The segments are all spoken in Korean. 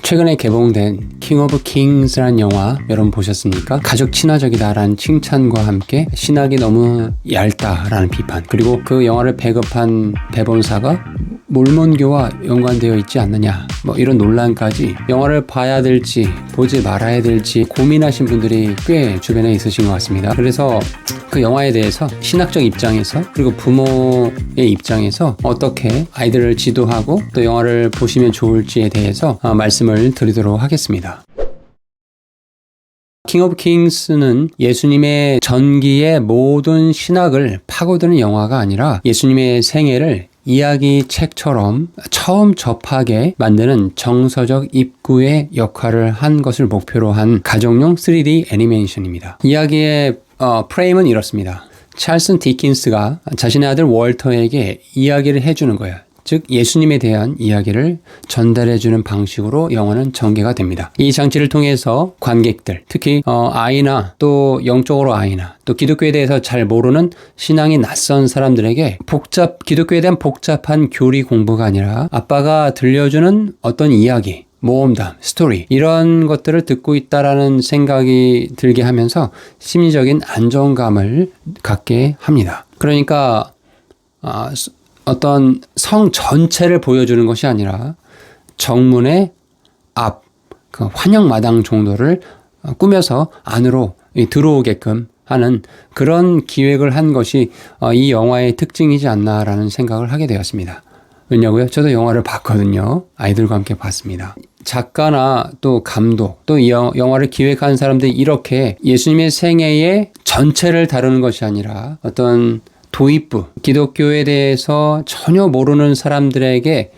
최근에 개봉된 킹 오브 킹스라는 영화 여러분 보셨습니까? 가족 친화적이다라는 칭찬과 함께 신학이 너무 얇다라는 비판, 그리고 그 영화를 배급한 대본사가 몰몬교와 연관되어 있지 않느냐, 이런 논란까지 영화를 봐야 될지 보지 말아야 될지 고민하신 분들이 꽤 주변에 있으신 것 같습니다. 그래서 그 영화에 대해서 신학적 입장에서, 그리고 부모의 입장에서 어떻게 아이들을 지도하고 또 영화를 보시면 좋을지에 대해서 말씀을 드리도록 하겠습니다. 킹 오브 킹스는 예수님의 전기의 모든 신학을 파고드는 영화가 아니라 예수님의 생애를 이야기 책처럼 처음 접하게 만드는 정서적 입구의 역할을 한 것을 목표로 한 가정용 3D 애니메이션입니다. 이야기의 프레임은 이렇습니다. 찰슨 디킨스가 자신의 아들 월터에게 이야기를 해주는 거예요. 즉 예수님에 대한 이야기를 전달해주는 방식으로 영화는 전개가 됩니다. 이 장치를 통해서 관객들, 특히 아이나 또 영적으로 아이나 또 기독교에 대해서 잘 모르는 신앙이 낯선 사람들에게 기독교에 대한 복잡한 교리 공부가 아니라 아빠가 들려주는 어떤 이야기, 모험담, 스토리, 이런 것들을 듣고 있다라는 생각이 들게 하면서 심리적인 안정감을 갖게 합니다. 그러니까 어떤 성 전체를 보여주는 것이 아니라 정문의 앞, 그 환영마당 정도를 꾸며서 안으로 들어오게끔 하는 그런 기획을 한 것이 이 영화의 특징이지 않나라는 생각을 하게 되었습니다. 왜냐고요? 저도 영화를 봤거든요. 아이들과 함께 봤습니다. 작가나 또 감독, 또 이 영화를 기획한 사람들이 이렇게 예수님의 생애의 전체를 다루는 것이 아니라 어떤 도입부, 기독교에 대해서 전혀 모르는 사람들에게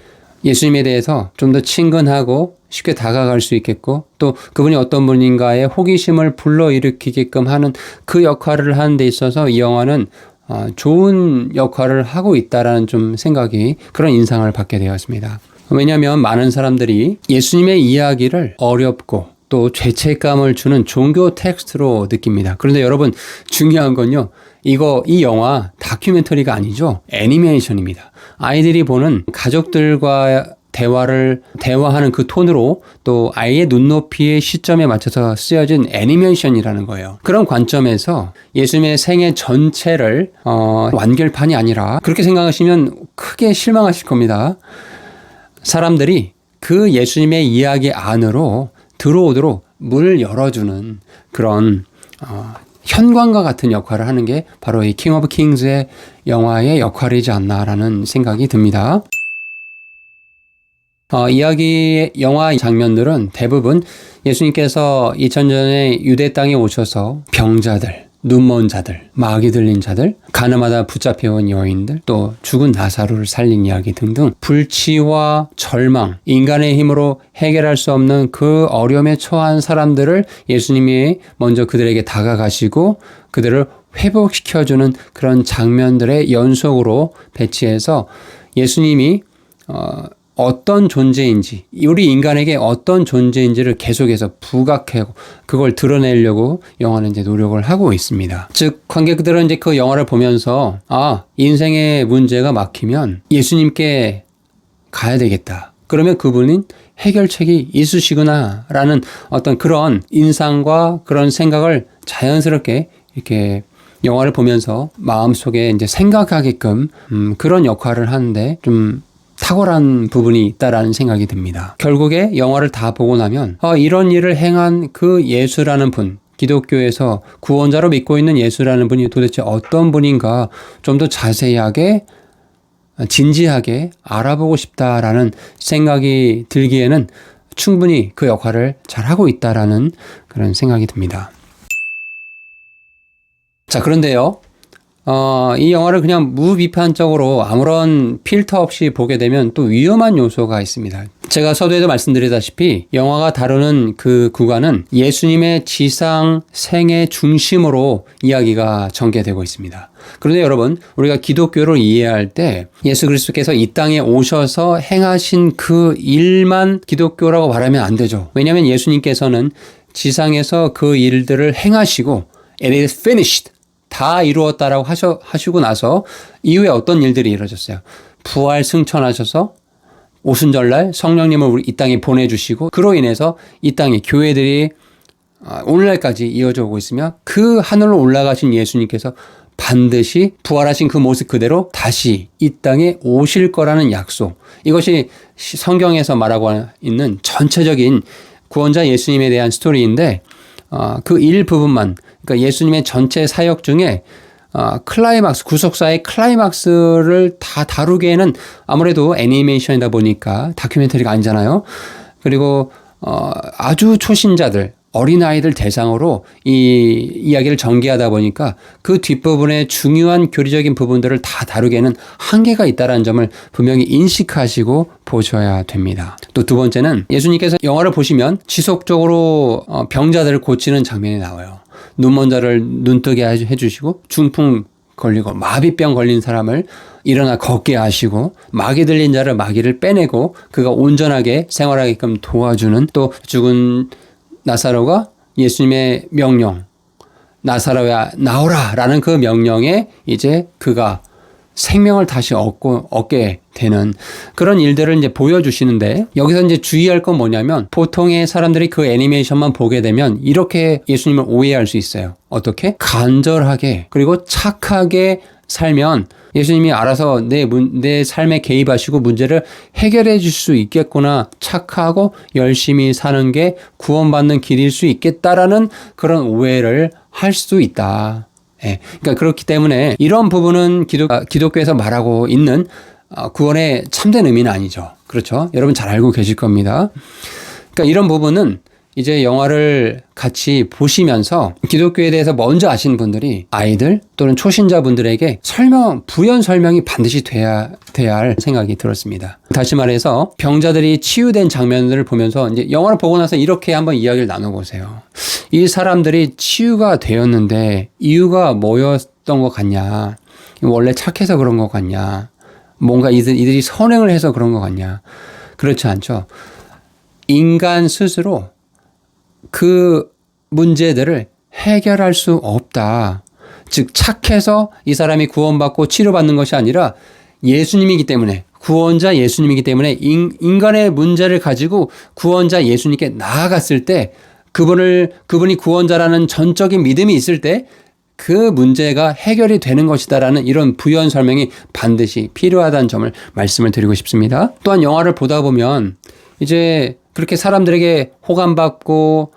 예수님에 대해서 좀 더 친근하고 쉽게 다가갈 수 있겠고, 또 그분이 어떤 분인가의 호기심을 불러일으키게끔 하는 그 역할을 하는 데 있어서 이 영화는 좋은 역할을 하고 있다라는 좀 생각이, 그런 인상을 받게 되었습니다. 왜냐하면 많은 사람들이 예수님의 이야기를 어렵고 또 죄책감을 주는 종교 텍스트로 느낍니다. 그런데 여러분, 중요한 건요, 이 영화 다큐멘터리가 아니죠. 애니메이션입니다. 아이들이 보는, 가족들과 대화하는 그 톤으로 또 아이의 눈높이의 시점에 맞춰서 쓰여진 애니메이션이라는 거예요. 그런 관점에서 예수님의 생애 전체를 완결판이 아니라, 그렇게 생각하시면 크게 실망하실 겁니다. 사람들이 그 예수님의 이야기 안으로 들어오도록 문을 열어주는 그런 현관과 같은 역할을 하는 게 바로 이 킹 오브 킹스의 영화의 역할이지 않나라는 생각이 듭니다. 영화 장면들은 대부분 예수님께서 2000년 전에 유대 땅에 오셔서 병자들, 눈먼 자들, 마귀 들린 자들, 가늠하다 붙잡혀온 여인들, 또 죽은 나사로를 살린 이야기 등등 불치와 절망, 인간의 힘으로 해결할 수 없는 그 어려움에 처한 사람들을 예수님이 먼저 그들에게 다가가시고 그들을 회복시켜주는 그런 장면들의 연속으로 배치해서 예수님이 어떤 존재인지, 우리 인간에게 어떤 존재인지를 계속해서 부각하고 그걸 드러내려고 영화는 이제 노력을 하고 있습니다. 즉, 관객들은 이제 그 영화를 보면서 인생의 문제가 막히면 예수님께 가야 되겠다. 그러면 그분은 해결책이 있으시구나라는 어떤 그런 인상과 그런 생각을 자연스럽게 이렇게 영화를 보면서 마음속에 이제 생각하게끔 그런 역할을 하는데 좀 탁월한 부분이 있다라는 생각이 듭니다. 결국에 영화를 다 보고 나면 이런 일을 행한 그 예수라는 분, 기독교에서 구원자로 믿고 있는 예수라는 분이 도대체 어떤 분인가 좀 더 자세하게 진지하게 알아보고 싶다라는 생각이 들기에는 충분히 그 역할을 잘하고 있다라는 그런 생각이 듭니다. 자, 그런데요, 이 영화를 그냥 무비판적으로 아무런 필터 없이 보게 되면 또 위험한 요소가 있습니다. 제가 서두에도 말씀드리다시피 영화가 다루는 그 구간은 예수님의 지상 생애 중심으로 이야기가 전개되고 있습니다. 그런데 여러분, 우리가 기독교를 이해할 때 예수 그리스도께서 이 땅에 오셔서 행하신 그 일만 기독교라고 말하면 안 되죠. 왜냐하면 예수님께서는 지상에서 그 일들을 행하시고 It is finished, 다 이루었다라고 하시고 나서 이후에 어떤 일들이 이루어졌어요? 부활 승천하셔서 오순절날 성령님을 우리 이 땅에 보내주시고 그로 인해서 이 땅에 교회들이 오늘날까지 이어져 오고 있으며 그 하늘로 올라가신 예수님께서 반드시 부활하신 그 모습 그대로 다시 이 땅에 오실 거라는 약속. 이것이 성경에서 말하고 있는 전체적인 구원자 예수님에 대한 스토리인데 그 일부분만, 그러니까 예수님의 전체 사역 중에 클라이막스, 구속사의 클라이막스를 다 다루기에는 아무래도 애니메이션이다 보니까 다큐멘터리가 아니잖아요. 그리고 아주 초신자들, 어린아이들 대상으로 이 이야기를 전개하다 보니까 그 뒷부분의 중요한 교리적인 부분들을 다 다루기에는 한계가 있다는 점을 분명히 인식하시고 보셔야 됩니다. 또 두 번째는 예수님께서 영화를 보시면 지속적으로 병자들을 고치는 장면이 나와요. 눈먼 자를 눈뜨게 해주시고 중풍 걸리고 마비병 걸린 사람을 일어나 걷게 하시고 마귀 들린 자를 마귀를 빼내고 그가 온전하게 생활하게끔 도와주는, 또 죽은 나사로가 예수님의 명령, 나사로야 나오라 라는 그 명령에 이제 그가 생명을 다시 얻게 되는 그런 일들을 이제 보여주시는데, 여기서 이제 주의할 건 뭐냐면 보통의 사람들이 그 애니메이션만 보게 되면 이렇게 예수님을 오해할 수 있어요. 어떻게? 간절하게 그리고 착하게 살면 예수님이 알아서 내 삶에 개입하시고 문제를 해결해 줄 수 있겠구나. 착하고 열심히 사는 게 구원받는 길일 수 있겠다라는 그런 오해를 할 수도 있다. 예. 그러니까 그렇기 때문에 이런 부분은 기독교에서 말하고 있는 구원의 참된 의미는 아니죠. 그렇죠? 여러분 잘 알고 계실 겁니다. 그러니까 이런 부분은 이제 영화를 같이 보시면서 기독교에 대해서 먼저 아시는 분들이 아이들 또는 초신자분들에게 부연 설명이 반드시 돼야 할 생각이 들었습니다. 다시 말해서 병자들이 치유된 장면들을 보면서 이제 영화를 보고 나서 이렇게 한번 이야기를 나눠보세요. 이 사람들이 치유가 되었는데 이유가 뭐였던 것 같냐? 원래 착해서 그런 것 같냐? 뭔가 이들이 선행을 해서 그런 것 같냐? 그렇지 않죠. 인간 스스로 그 문제들을 해결할 수 없다. 즉 착해서 이 사람이 구원받고 치료받는 것이 아니라 예수님이기 때문에, 구원자 예수님이기 때문에 인간의 문제를 가지고 구원자 예수님께 나아갔을 때 그분이 구원자라는 전적인 믿음이 있을 때 그 문제가 해결이 되는 것이다라는 이런 부연 설명이 반드시 필요하다는 점을 말씀을 드리고 싶습니다. 또한 영화를 보다 보면 이제 그렇게 사람들에게 호감받고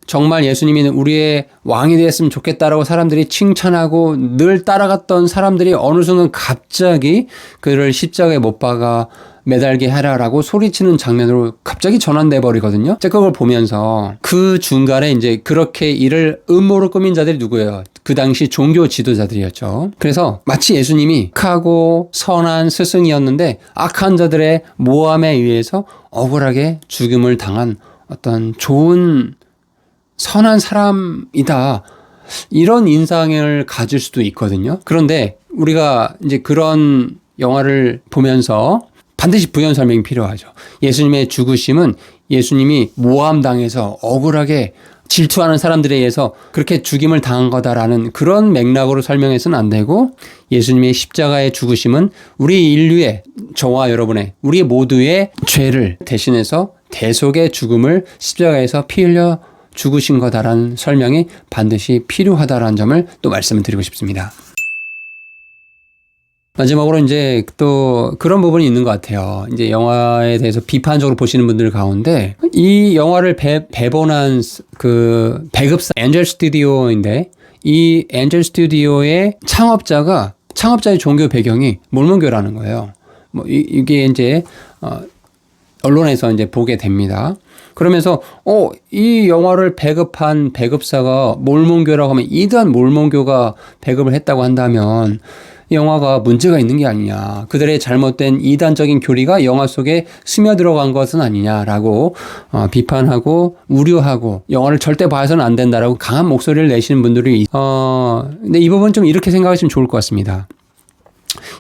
정말 예수님이 우리의 왕이 되었으면 좋겠다라고 사람들이 칭찬하고 늘 따라갔던 사람들이 어느 순간 갑자기 그를 십자가에 못 박아 매달게 하라라고 소리치는 장면으로 갑자기 전환돼 버리거든요. 제가 그걸 보면서 그 중간에 이제 그렇게 이를 음모로 꾸민 자들이 누구예요? 그 당시 종교 지도자들이었죠. 그래서 마치 예수님이 착하고 선한 스승이었는데 악한 자들의 모함에 의해서 억울하게 죽음을 당한 어떤 좋은 선한 사람이다. 이런 인상을 가질 수도 있거든요. 그런데 우리가 이제 그런 영화를 보면서 반드시 부연 설명이 필요하죠. 예수님의 죽으심은 예수님이 모함당해서 억울하게 질투하는 사람들에 의해서 그렇게 죽임을 당한 거다라는 그런 맥락으로 설명해서는 안 되고, 예수님의 십자가의 죽으심은 우리 인류의, 저와 여러분의, 우리 모두의 죄를 대신해서 대속의 죽음을 십자가에서 피 흘려 죽으신 거다라는 설명이 반드시 필요하다라는 점을 또 말씀을 드리고 싶습니다. 마지막으로 이제 또 그런 부분이 있는 것 같아요. 이제 영화에 대해서 비판적으로 보시는 분들 가운데 이 영화를 배본한 그 배급사 엔젤 스튜디오인데, 이 엔젤 스튜디오의 창업자의 종교 배경이 몰몬교라는 거예요. 뭐 이게 이제 언론에서 이제 보게 됩니다. 그러면서 이 영화를 배급한 배급사가 몰몬교라고 하면 이단 몰몬교가 배급을 했다고 한다면 이 영화가 문제가 있는 게 아니냐, 그들의 잘못된 이단적인 교리가 영화 속에 스며들어간 것은 아니냐라고 비판하고 우려하고 영화를 절대 봐서는 안 된다라고 강한 목소리를 내시는 분들이 근데 이 부분 좀 이렇게 생각하시면 좋을 것 같습니다.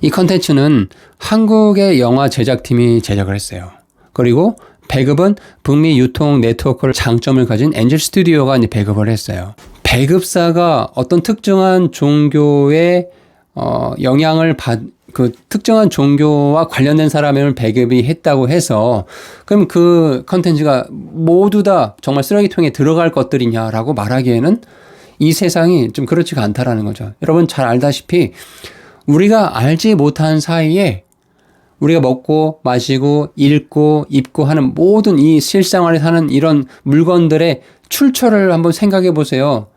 이 컨텐츠는 한국의 영화 제작팀이 제작을 했어요. 그리고 배급은 북미 유통 네트워크를 장점을 가진 엔젤 스튜디오가 이제 배급을 했어요. 배급사가 어떤 특정한 종교의 영향을 그 특정한 종교와 관련된 사람을 배급이 했다고 해서 그럼 그 컨텐츠가 모두 다 정말 쓰레기통에 들어갈 것들이냐라고 말하기에는 이 세상이 좀 그렇지가 않다라는 거죠. 여러분 잘 알다시피 우리가 알지 못한 사이에 우리가 먹고 마시고 읽고 입고 하는 모든 이 실생활에 사는 이런 물건들의 출처를 한번 생각해 보세요.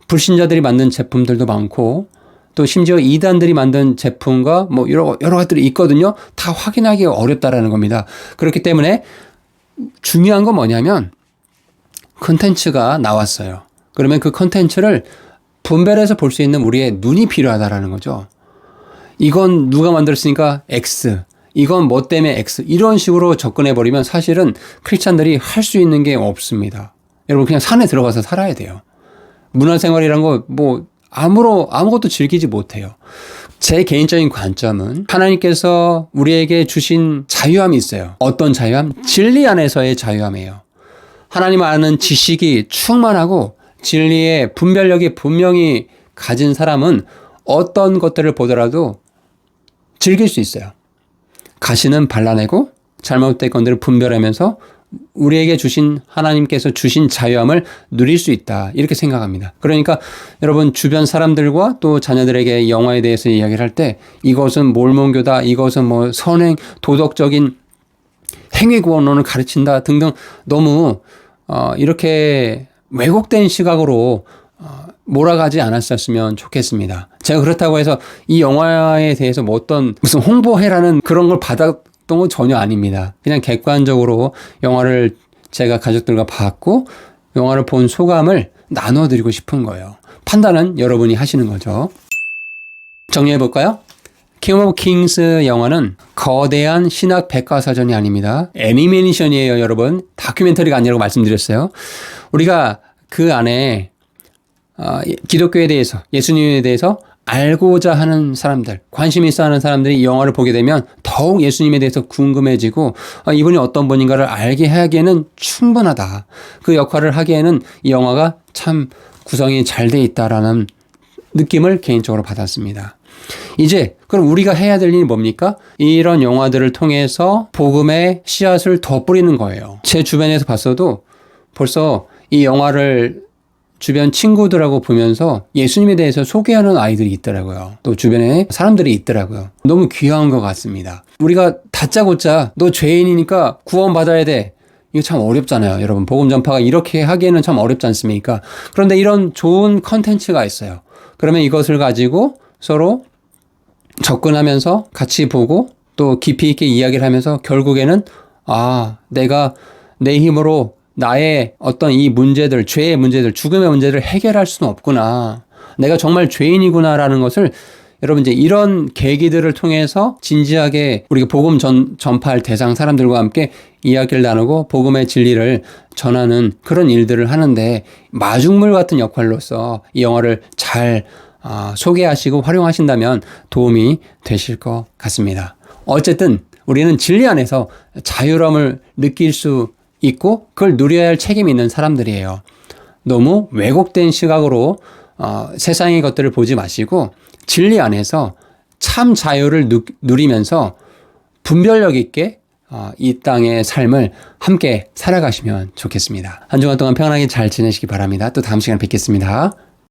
불신자들이 만든 제품들도 많고 또 심지어 이단들이 만든 제품과 뭐 여러 것들이 있거든요. 다 확인하기 어렵다라는 겁니다. 그렇기 때문에 중요한 건 뭐냐면 컨텐츠가 나왔어요. 그러면 그 컨텐츠를 분별해서 볼 수 있는 우리의 눈이 필요하다라는 거죠. 이건 누가 만들었으니까 X, 이건 뭐 때문에 X, 이런 식으로 접근해 버리면 사실은 크리스찬들이 할 수 있는 게 없습니다. 여러분 그냥 산에 들어가서 살아야 돼요. 문화생활이란 거 뭐 아무것도 즐기지 못해요. 제 개인적인 관점은 하나님께서 우리에게 주신 자유함이 있어요. 어떤 자유함? 진리 안에서의 자유함이에요. 하나님 아는 지식이 충만하고 진리의 분별력이 분명히 가진 사람은 어떤 것들을 보더라도 즐길 수 있어요. 가시는 발라내고 잘못된 것들을 분별하면서 우리에게 주신 하나님께서 주신 자유함을 누릴 수 있다. 이렇게 생각합니다. 그러니까 여러분 주변 사람들과 또 자녀들에게 영화에 대해서 이야기를 할 때 이것은 몰몬교다. 이것은 뭐 선행, 도덕적인 행위 구원론을 가르친다 등등 너무 이렇게 왜곡된 시각으로 몰아가지 않았었으면 좋겠습니다. 제가 그렇다고 해서 이 영화에 대해서 뭐 어떤 무슨 홍보해라는 그런 걸 받았던 건 전혀 아닙니다. 그냥 객관적으로 영화를 제가 가족들과 봤고 영화를 본 소감을 나눠드리고 싶은 거예요. 판단은 여러분이 하시는 거죠. 정리해볼까요? 킹 오브 킹스 영화는 거대한 신학 백과사전이 아닙니다. 애니메이션이에요, 여러분. 다큐멘터리가 아니라고 말씀드렸어요. 우리가 그 안에 기독교에 대해서, 예수님에 대해서 알고자 하는 사람들, 관심 있어 하는 사람들이 이 영화를 보게 되면 더욱 예수님에 대해서 궁금해지고 이분이 어떤 분인가를 알게 하기에는 충분하다. 그 역할을 하기에는 이 영화가 참 구성이 잘 돼 있다라는 느낌을 개인적으로 받았습니다. 이제 그럼 우리가 해야 될 일이 뭡니까? 이런 영화들을 통해서 복음의 씨앗을 더 뿌리는 거예요. 제 주변에서 봤어도 벌써 이 영화를 주변 친구들하고 보면서 예수님에 대해서 소개하는 아이들이 있더라고요. 또 주변에 사람들이 있더라고요. 너무 귀한 것 같습니다. 우리가 다짜고짜 너 죄인이니까 구원받아야 돼. 이거 참 어렵잖아요. 여러분 복음 전파가 이렇게 하기에는 참 어렵지 않습니까? 그런데 이런 좋은 컨텐츠가 있어요. 그러면 이것을 가지고 서로 접근하면서 같이 보고 또 깊이 있게 이야기를 하면서 결국에는 내가 내 힘으로 나의 어떤 이 문제들, 죄의 문제들, 죽음의 문제를 해결할 수는 없구나. 내가 정말 죄인이구나라는 것을 여러분 이제 이런 계기들을 통해서 진지하게 우리가 복음 전파할 대상 사람들과 함께 이야기를 나누고 복음의 진리를 전하는 그런 일들을 하는데 마중물 같은 역할로서 이 영화를 잘 소개하시고 활용하신다면 도움이 되실 것 같습니다. 어쨌든 우리는 진리 안에서 자유로움을 느낄 수 있고 그걸 누려야 할 책임이 있는 사람들이에요. 너무 왜곡된 시각으로 세상의 것들을 보지 마시고 진리 안에서 참 자유를 누리면서 분별력 있게 이 땅의 삶을 함께 살아가시면 좋겠습니다. 한 주간 동안 평안하게 잘 지내시기 바랍니다. 또 다음 시간에 뵙겠습니다.